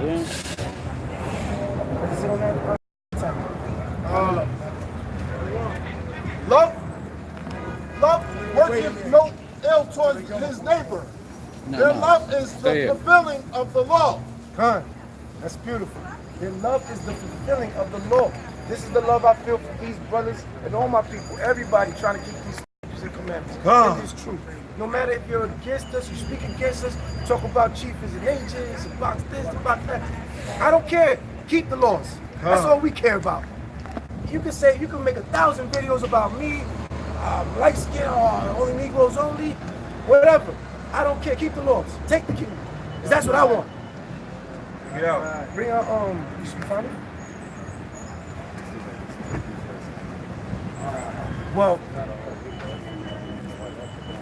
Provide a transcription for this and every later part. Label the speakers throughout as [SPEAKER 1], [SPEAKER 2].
[SPEAKER 1] Yeah.
[SPEAKER 2] Love, love worketh no ill towards his neighbor. Their
[SPEAKER 1] No.
[SPEAKER 2] love is the
[SPEAKER 1] Stay here.
[SPEAKER 2] fulfilling of the law. Con, that's beautiful. Their love is the fulfilling of the law. This is the love I feel for these brothers and all my people. Everybody trying to keep these statutes and commandments. It is true. No matter if you're against us, you speak against us, talk about chief is an agent, about this, about that. I don't care. Keep the laws. That's all we care about. You can say, you can make 1,000 videos about me, light skin, or only Negroes only, whatever. I don't care. Keep the laws. Take the kingdom. Because that's what I want. Yeah. Bring out, you should find it? Well,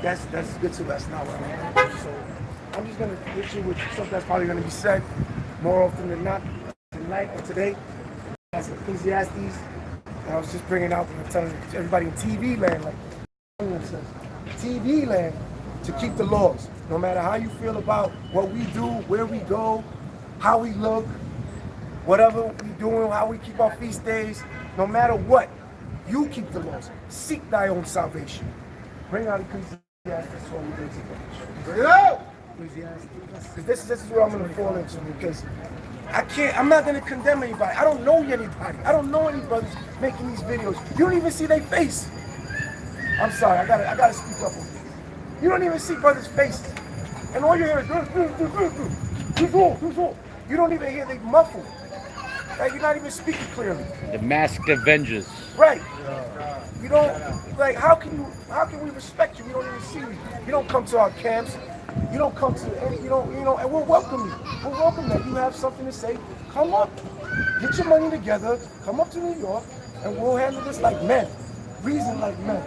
[SPEAKER 2] that's good too. That's not what I'm at. So I'm just gonna hit you with something that's probably gonna be said more often than not tonight or today. That's Ecclesiastes. I was just bringing out and telling everybody in TV land, like TV land, to keep the laws. No matter how you feel about what we do, where we go, how we look, whatever we doing, how we keep our feast days, no matter what, you keep the laws. Seek thy own salvation. Bring out Ecclesiastes. Bring it out! Ecclesiastes. This is where I'm gonna fall into, because I'm not gonna condemn anybody. I don't know anybody. I don't know any brothers making these videos. You don't even see their face. I'm sorry, I gotta speak up on this. You don't even see brothers' faces. And all you hear is you don't even hear they muffled. Like you're not even speaking clearly.
[SPEAKER 1] The masked Avengers.
[SPEAKER 2] Right. You don't like how can we respect you? We don't even see you. You don't come to our camps. You don't come to any, and we'll welcome you. We'll welcome that. You have something to say, come up. Get your money together, come up to New York, and we'll handle this like men. Reason like men.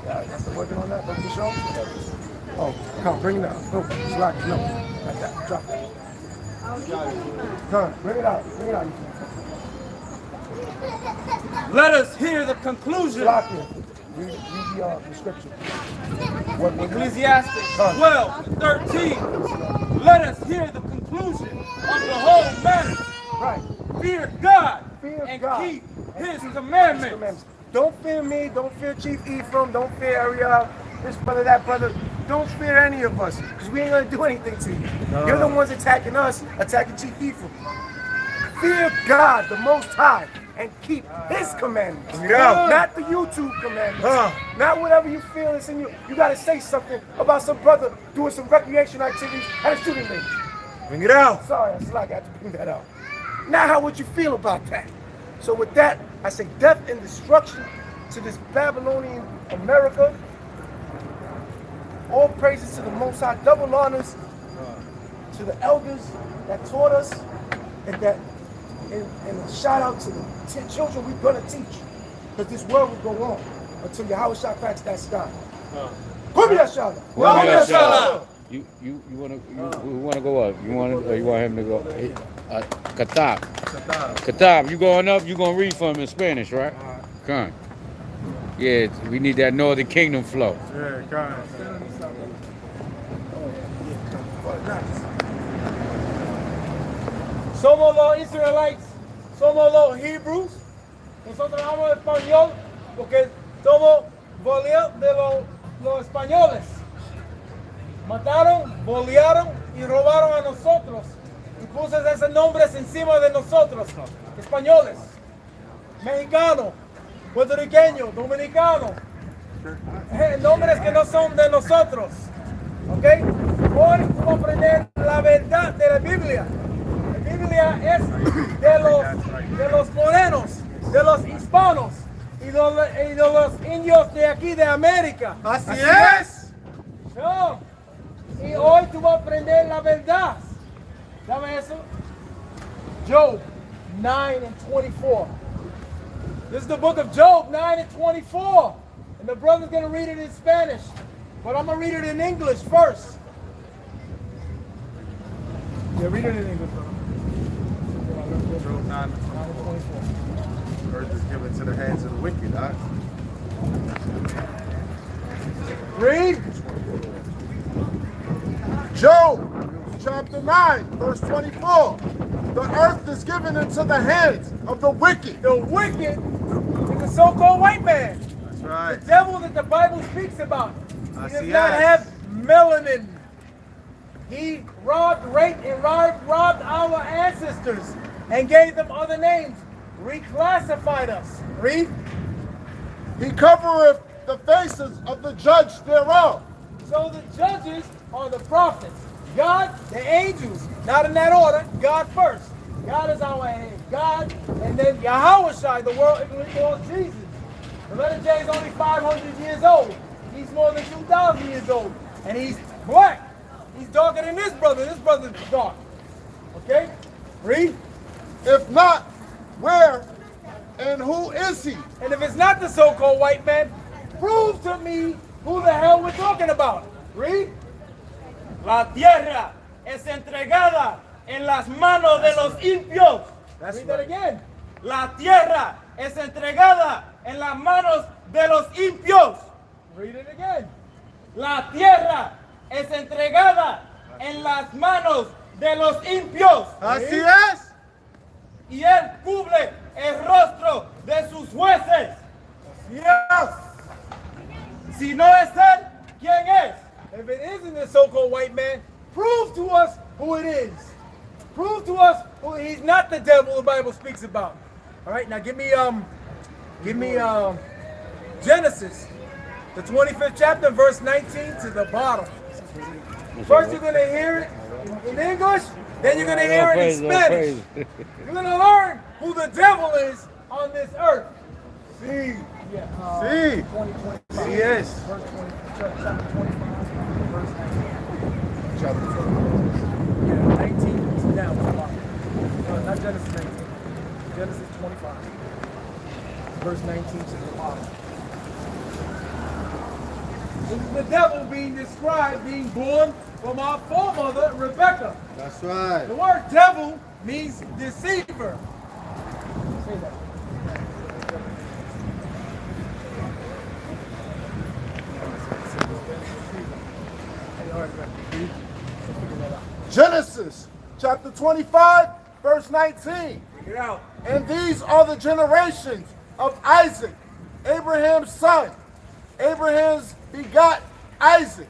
[SPEAKER 2] That's working on that, but for sure. Oh, come, bring it out. No, it's like, no. Like that. Drop it. Come, bring it out. Bring it out.
[SPEAKER 3] Let us hear the conclusion.
[SPEAKER 2] Lock it. Read the scripture.
[SPEAKER 3] Ecclesiastes 12:13. Let us hear the conclusion of the whole matter.
[SPEAKER 2] Right.
[SPEAKER 3] Fear God and
[SPEAKER 2] God.
[SPEAKER 3] keep His commandments.
[SPEAKER 2] Don't fear me. Don't fear Chief Ephraim. Don't fear Ariel. This brother, that brother. Don't fear any of us, because we ain't gonna do anything to you. No. You're the ones attacking us, attacking Chief Ephraim. Fear God, the Most High, and keep His commandments. Yeah. Not the YouTube commandments. Not whatever you feel is in you. You gotta say something about some brother doing some recreation activities at a shooting range. Bring it out. Sorry, I got to bring that out. Now, how would you feel about that? So with that, I say death and destruction to this Babylonian America. All praises to the Most High, double honors to the elders that taught us, and a shout out to the children we're gonna teach, because this world will go on until Yahweh cracks that sky. Come here, shout out.
[SPEAKER 1] You wanna go up? You want him to go? Katab, you going up? You gonna read for him in Spanish, right? Come. Yeah, we need that Northern Kingdom flow.
[SPEAKER 4] Yeah, come.
[SPEAKER 3] Somos los Israelites, somos los Hebrews. Nosotros hablamos español porque somos de los españoles. Mataron, bolearon y robaron a nosotros. Y puso esos nombres encima de nosotros. Españoles, mexicanos, puertorriqueños, dominicanos. Nombres que no son de nosotros. ¿Ok? Hoy vamos a aprender la verdad de la Biblia. La Biblia es de los morenos, de los hispanos y de los indios de aquí de América.
[SPEAKER 2] Así es.
[SPEAKER 3] No. Y hoy tú vas a aprender la verdad. ¿Sabe eso? Job 9:24. This is the book of Job 9:24. And the brother's going to read it in Spanish. But I'm going to read it in English first. Yeah, read it in English, brother.
[SPEAKER 4] Job 9:24. Earth is given to the hands of the wicked, huh?
[SPEAKER 3] Read.
[SPEAKER 2] Job
[SPEAKER 4] chapter 9, verse 24. The earth is given into the hands of the wicked.
[SPEAKER 3] The wicked is the so-called white man.
[SPEAKER 4] That's right.
[SPEAKER 3] The devil that the Bible speaks about. He does
[SPEAKER 4] Así
[SPEAKER 3] not
[SPEAKER 4] es.
[SPEAKER 3] have melanin. He robbed, raped, and robbed our ancestors and gave them other names. Reclassified us. Read.
[SPEAKER 4] He covereth the faces of the judge thereof.
[SPEAKER 3] So the judges are the prophets. God, the angels. Not in that order. God first. God is our head. God, and then Yahweh, the Lord Jesus. The letter J is only 500 years old. He's more than 2,000 years old. And he's black. He's darker than this brother. This brother's dark. Okay? Read.
[SPEAKER 4] If not, where and who is he?
[SPEAKER 3] And if it's not the so-called white man, prove to me who the hell we're talking about. Read.
[SPEAKER 5] La tierra es entregada en las manos de los impios.
[SPEAKER 3] Read that again.
[SPEAKER 5] La tierra es entregada en las manos de los impios.
[SPEAKER 3] Read it again.
[SPEAKER 5] La tierra es entregada en las manos de los impios.
[SPEAKER 4] Así es.
[SPEAKER 5] Y él cubre el rostro de sus jueces.
[SPEAKER 3] Yes.
[SPEAKER 5] Si no es él, ¿quién es?
[SPEAKER 3] If it isn't the so-called white man, prove to us who it is. Prove to us who he's not the devil the Bible speaks about. All right, now give me Genesis, the 25th chapter, verse 19 to the bottom. First you're gonna hear it in English, then you're gonna hear it in Spanish. You're gonna learn who the devil is on this earth.
[SPEAKER 4] Sí.
[SPEAKER 3] Yeah.
[SPEAKER 4] Sí.
[SPEAKER 3] 2025.
[SPEAKER 4] Sí es.
[SPEAKER 3] Verse 20, chapter 25, verse 19.
[SPEAKER 4] Chapter 20.
[SPEAKER 3] Yeah, 19 to down. No, not Genesis 19. Genesis 25. Verse 19 to the bottom. This is the devil being described, being born from our foremother, Rebecca.
[SPEAKER 4] That's right.
[SPEAKER 3] The word devil means deceiver. Say that.
[SPEAKER 4] Genesis chapter 25, verse 19.
[SPEAKER 3] Figure it out.
[SPEAKER 4] And these are the generations of Isaac, Abraham's son. Abraham's begot Isaac.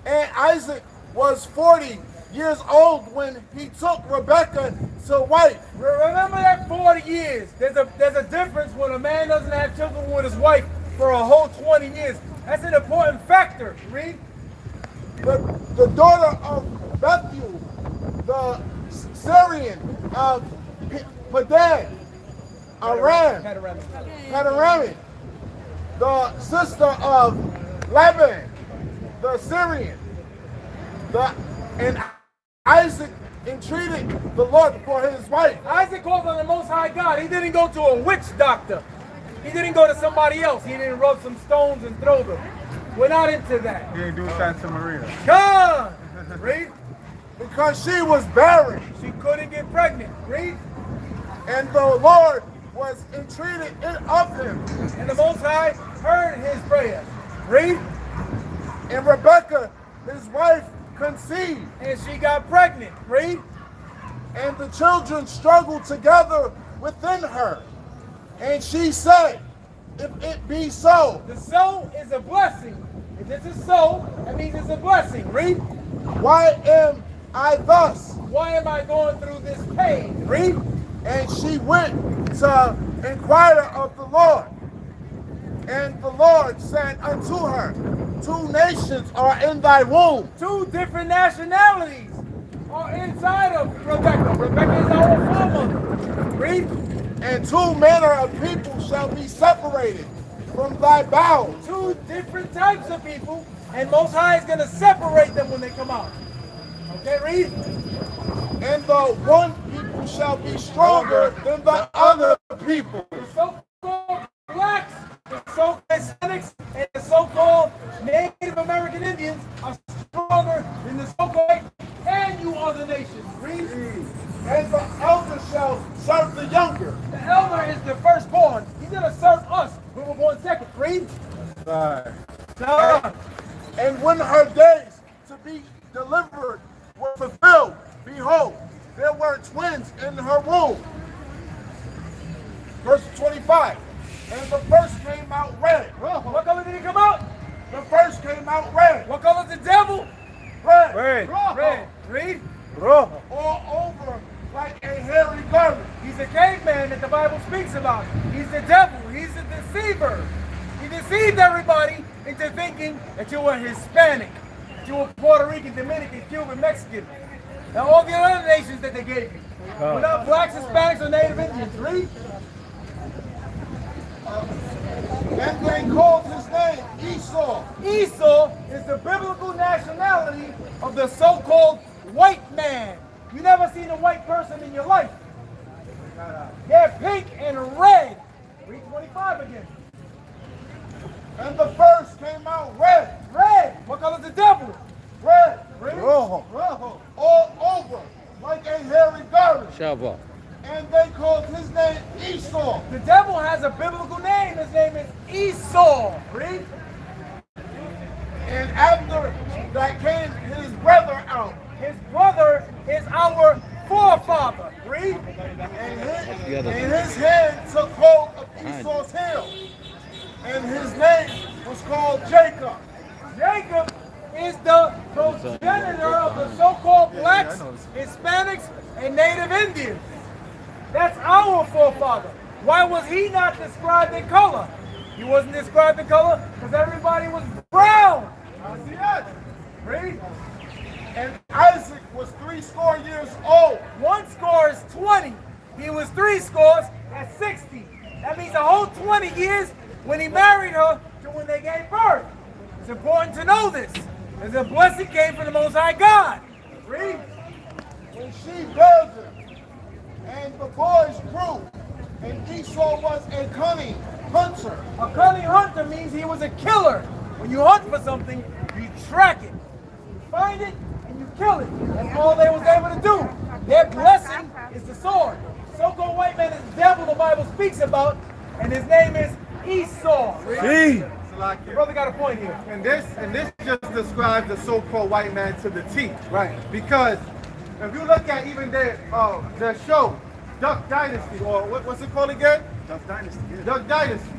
[SPEAKER 4] And Isaac was 40 years old when he took Rebekah to wife.
[SPEAKER 3] Remember that 40 years. There's a difference when a man doesn't have children with his wife for a whole 20 years. That's an important factor. Read.
[SPEAKER 4] The daughter of Bethuel, the Syrian of Padan, Aram, Padarami, the sister of Laban, the Syrian, and Isaac entreated the Lord for his wife.
[SPEAKER 3] Isaac called on the Most High God. He didn't go to a witch doctor. He didn't go to somebody else. He didn't rub some stones and throw them. We're not into that.
[SPEAKER 4] He didn't do Santa Maria.
[SPEAKER 3] Come on. Read.
[SPEAKER 4] Because she was barren,
[SPEAKER 3] She couldn't get pregnant. Read.
[SPEAKER 4] and the Lord was entreated of him.
[SPEAKER 3] And the Most High heard his prayer. Read.
[SPEAKER 4] And Rebekah, his wife, conceived.
[SPEAKER 3] And she got pregnant. Read.
[SPEAKER 4] And the children struggled together within her. And she said, if it be so,
[SPEAKER 3] The so is a blessing. If this is so, that means it's a blessing. Read.
[SPEAKER 4] why am I thus?
[SPEAKER 3] Why am I going through this pain? Read.
[SPEAKER 4] And she went to inquire of the Lord. And the Lord said unto her, 2 nations are in thy womb.
[SPEAKER 3] 2 different nationalities are inside of Rebecca. Rebecca is our foremother. Read.
[SPEAKER 4] And 2 manner of people shall be separated from thy bowels.
[SPEAKER 3] 2 different types of people, and Most High is going to separate them when they come out. Okay, read.
[SPEAKER 4] And the one people shall be stronger than the other people.
[SPEAKER 3] The so-called blacks, the so-called Hispanics, and the so-called Native American Indians are stronger than the so-called and you other nations. Read.
[SPEAKER 4] And the elder shall serve the younger.
[SPEAKER 3] The elder is the firstborn. He's going to serve us when we're born second. Read.
[SPEAKER 4] Right.
[SPEAKER 3] Now,
[SPEAKER 4] And when her days to be delivered were fulfilled, had twins in her womb. Verse 25. And the first came out red.
[SPEAKER 3] What color did he come out?
[SPEAKER 4] The first came out red.
[SPEAKER 3] What color is the devil?
[SPEAKER 4] Red.
[SPEAKER 3] Red. Read.
[SPEAKER 4] All over like a hairy garment.
[SPEAKER 3] He's a caveman that the Bible speaks about. He's the devil. He's a deceiver. He deceived everybody into thinking that you were Hispanic, that you were Puerto Rican, Dominican, Cuban, Mexican, and all the other nations that they gave you. Without blacks, Hispanics, or Native Indians. Read.
[SPEAKER 4] And they called his name Esau.
[SPEAKER 3] Esau is the biblical nationality of the so-called white man. You never seen a white person in your life. They're pink and red. Read 25 again.
[SPEAKER 4] And the first came out red.
[SPEAKER 3] Red. What color is the devil?
[SPEAKER 4] Red.
[SPEAKER 3] Read.
[SPEAKER 4] All over like a hairy garment.
[SPEAKER 1] Shabbat.
[SPEAKER 4] And they called his name Esau.
[SPEAKER 3] The devil has a biblical name. His name is Esau. Read.
[SPEAKER 4] And after that came his brother out.
[SPEAKER 3] His brother is our forefather. Read.
[SPEAKER 4] And his hand took hold of Esau's heel. And his name was called Jacob.
[SPEAKER 3] Jacob is the progenitor of the so-called blacks, Hispanics, and Native Indians. That's our forefather. Why was he not described in color? He wasn't described in color because everybody was brown. Read.
[SPEAKER 4] And Isaac was 80 years old.
[SPEAKER 3] 1 is 20. He was 3 scores, that's 60. That means a whole 20 years when he married her to when they gave birth. It's important to know this. Because the blessing came from the Most High God. Read.
[SPEAKER 4] When she bare them, and the boys grew, and Esau was a cunning hunter.
[SPEAKER 3] A cunning hunter means he was a killer. When you hunt for something, you track it. You find it, and you kill it. That's all they was able to do. Their blessing is the sword. So-called white man is the devil the Bible speaks about, and his name is Esau.
[SPEAKER 6] See?
[SPEAKER 3] The brother got a point here.
[SPEAKER 6] And this just describes the so-called white man to the T.
[SPEAKER 3] Right.
[SPEAKER 6] Because if you look at even their show, Duck Dynasty, or what's it called again?
[SPEAKER 2] Duck Dynasty. Yeah.
[SPEAKER 6] Duck Dynasty.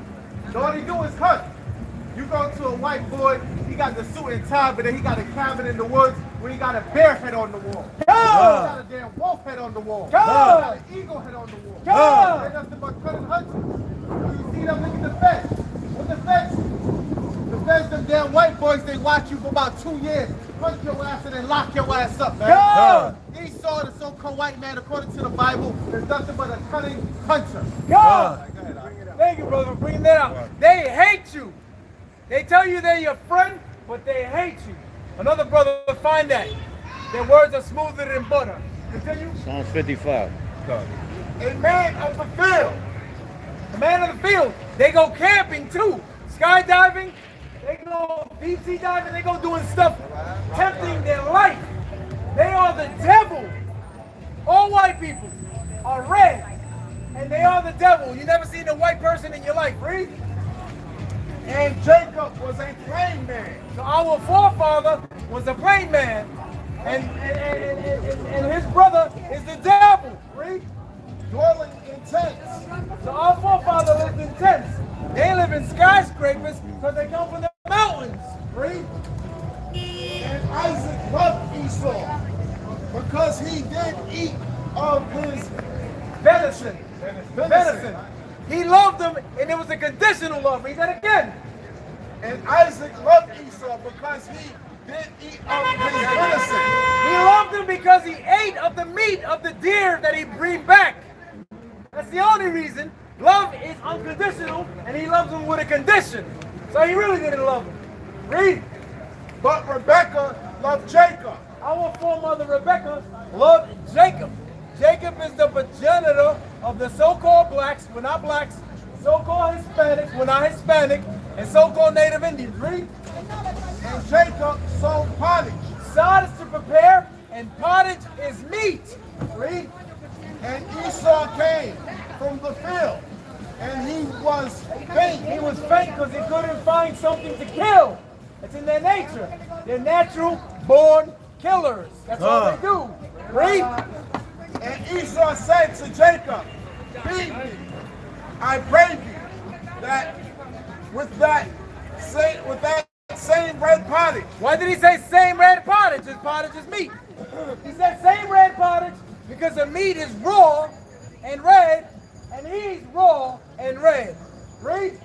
[SPEAKER 6] So all he do is hunt. You go to a white boy, he got the suit and tie, but then he got a cabin in the woods where he got a bear head on the wall. He got a damn wolf head on the wall. He got an eagle head on the wall. They're nothing but cunning hunters. You see them, look at the feds. What the feds? The feds, them damn white boys, they watch you for about 2 years, hunt your ass and then lock your ass up, man. Esau, the so-called white man, according to the Bible, is nothing but a cunning hunter.
[SPEAKER 3] Thank you, brother, for bringing that out. They hate you. They tell you they're your friend, but they hate you. Another brother will find that. Their words are smoother than butter. Continue.
[SPEAKER 1] Psalms 55.
[SPEAKER 4] A man of the field.
[SPEAKER 3] The man of the field. They go camping too. Skydiving. They go deep sea diving. They go doing stuff tempting their life. They are the devil. All white people are red, and they are the devil. You never seen a white person in your life. Read.
[SPEAKER 4] And Jacob was a plain man.
[SPEAKER 3] So our forefather was a plain man, and his brother is the devil. Read.
[SPEAKER 4] Dwelling in tents.
[SPEAKER 3] So our forefather lived in tents. They live in skyscrapers because they come from the mountains. Read.
[SPEAKER 4] And Isaac loved Esau because he did eat of his
[SPEAKER 3] Venison. Venison. He loved them, and it was a conditional love. Read that again.
[SPEAKER 4] And Isaac loved Esau because he did eat of his venison.
[SPEAKER 3] He loved him because he ate of the meat of the deer that he bring back. That's the only reason. Love is unconditional, and he loves him with a condition. So he really didn't love him. Read.
[SPEAKER 4] But Rebekah loved Jacob.
[SPEAKER 3] Our foremother Rebekah loved Jacob. Jacob is the progenitor of the so-called blacks, we're not blacks, so-called Hispanics, we're not Hispanic, and so-called Native Indians. Read.
[SPEAKER 4] And Jacob sold pottage.
[SPEAKER 3] Sod is to prepare, and pottage is meat. Read.
[SPEAKER 4] And Esau came from the field, and he was faint.
[SPEAKER 3] He was faint because he couldn't find something to kill. It's in their nature. They're natural born killers. That's all they do. Read.
[SPEAKER 4] And Esau said to Jacob, feed me, I pray thee, that with that same red pottage.
[SPEAKER 3] Why did he say same red pottage? His pottage is meat. He said same red pottage because the meat is raw and red, and he's raw and red. Read.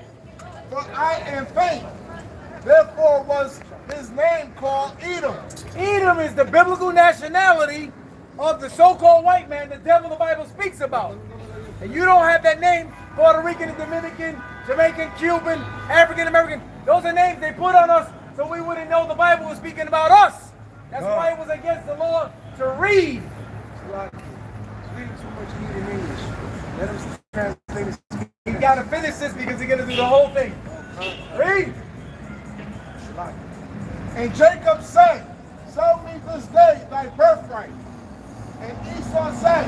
[SPEAKER 4] For I am faint. Therefore was his name called Edom.
[SPEAKER 3] Edom is the biblical nationality of the so-called white man the devil the Bible speaks about. And you don't have that name, Puerto Rican and Dominican, Jamaican, Cuban, African American. Those are names they put on us so we wouldn't know the Bible was speaking about us. That's why it was against the law to read.
[SPEAKER 2] Reading too much heat in English. Let him translate it.
[SPEAKER 3] You gotta finish this because you're gonna do the whole thing. Read.
[SPEAKER 4] And Jacob said, sell me this day thy birthright. And Esau said,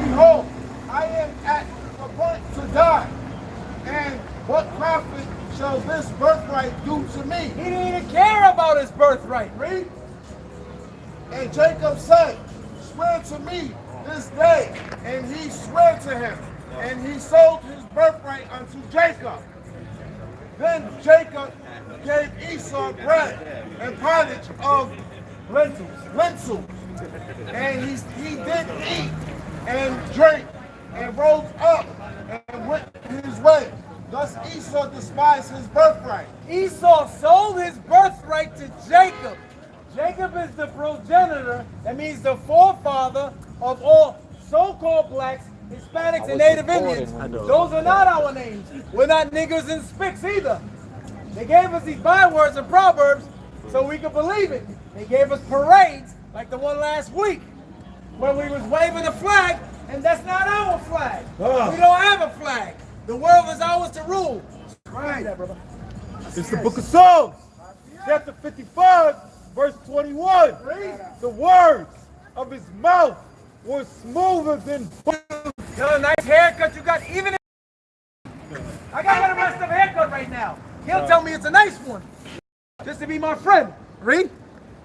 [SPEAKER 4] behold, I am at the point to die. And what profit shall this birthright do to me?
[SPEAKER 3] He didn't even care about his birthright.
[SPEAKER 4] Read. And Jacob said, swear to me this day. And he swore to him. And he sold his birthright unto Jacob. Then Jacob gave Esau bread and pottage of lentils. And he did eat and drink and rose up and went his way. Thus Esau despised his birthright.
[SPEAKER 3] Esau sold his birthright to Jacob. Jacob is the progenitor, that means the forefather of all so-called blacks, Hispanics, and Native Indians. Those are not our names. We're not niggers and spicks either. They gave us these bywords and proverbs so we could believe it. They gave us parades like the one last week when we was waving a flag, and that's not our flag. We don't have a flag. The world is ours to rule.
[SPEAKER 2] Right.
[SPEAKER 6] It's the book of Psalms, chapter 55, verse 21. The words of his mouth were smoother than butter.
[SPEAKER 3] Yo, nice haircut you got. Even if I got a messed up haircut right now, he'll tell me it's a nice one. Just to be my friend. Read.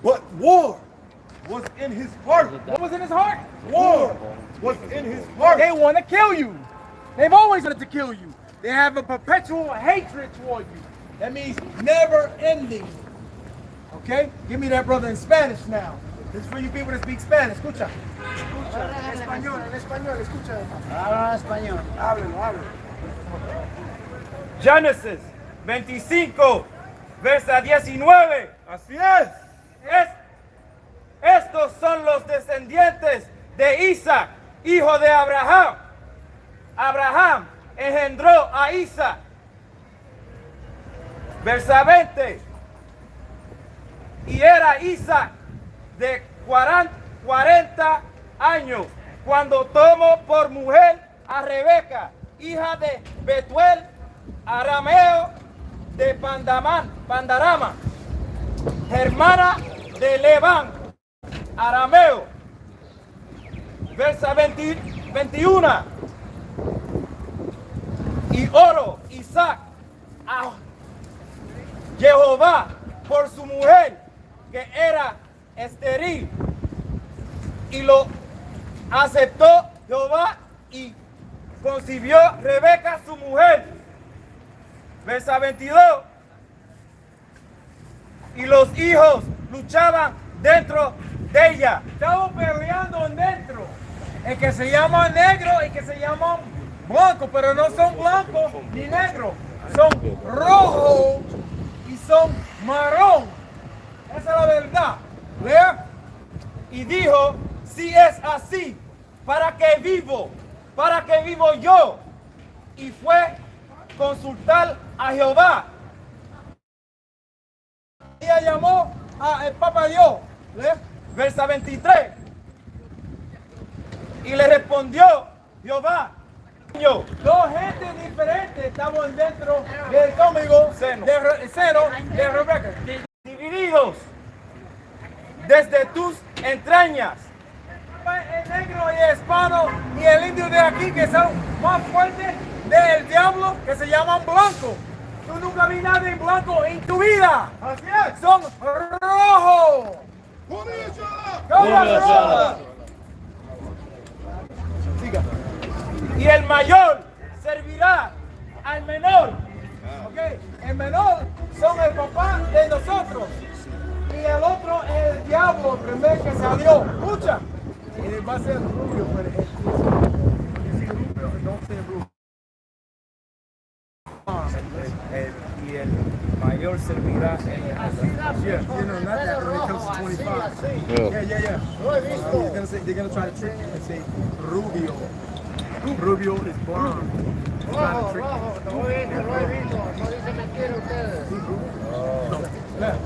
[SPEAKER 6] But war was in his heart.
[SPEAKER 3] What was in his heart?
[SPEAKER 6] War was in his heart.
[SPEAKER 3] They want to kill you. They've always wanted to kill you. They have a perpetual hatred toward you. That means never ending. Okay? Give me that brother in Spanish now. This is for you people that speak Spanish. Escucha.
[SPEAKER 2] Español, escucha.
[SPEAKER 7] Habla español.
[SPEAKER 2] Háblelo.
[SPEAKER 5] Génesis 25, versa 19.
[SPEAKER 6] Así es.
[SPEAKER 5] Estos son los descendientes de Isaac, hijo de Abraham. Abraham engendró a Isaac. Versa 20. Y era Isaac de 40 años cuando tomó por mujer a Rebeca, hija de Betuel, arameo de Pandarama, hermana de Lebán, arameo. Versa 21. Y oro Isaac a Jehová por su mujer, que era estéril, y lo aceptó Jehová y concibió Rebeca su mujer. Versa 22. Y los hijos luchaban dentro de ella.
[SPEAKER 3] Estamos peleando dentro. El que se llama negro y que se llama blanco, pero no son blancos ni negros. Son rojos y son marrón. Esa es la verdad. Lea.
[SPEAKER 5] Y dijo, si es así, ¿para qué vivo? ¿Para qué vivo yo? Y fue consultar a Jehová.
[SPEAKER 3] Ella llamó al Papa Dios. Lea.
[SPEAKER 5] Versa 23. Y le respondió Jehová.
[SPEAKER 3] Dos gentes diferentes estaban dentro del estómago
[SPEAKER 5] Seno.
[SPEAKER 3] de Rebeca.
[SPEAKER 5] Divididos desde tus entrañas.
[SPEAKER 3] El negro y el hispano y el indio de aquí que son más fuertes del diablo que se llaman blancos. Tú nunca vi nada en blanco en tu vida.
[SPEAKER 6] Así es.
[SPEAKER 3] Son rojos.
[SPEAKER 6] ¡Bonilla!
[SPEAKER 3] Son rojos.
[SPEAKER 5] el mayor servirá al menor.
[SPEAKER 3] Ok, el menor son el papá de nosotros. Y el otro es el diablo, el primer que salió. Escucha. Y va a ser rubio, por ejemplo. Si rubio, no sé rubio.
[SPEAKER 5] Y el mayor servirá
[SPEAKER 3] Yeah, you know, not that when it comes to 25. Yeah. They're gonna try to trick you and say Rubio. Rubio is blonde.
[SPEAKER 7] Rojo, rojo, no he visto, no dice mentira ustedes.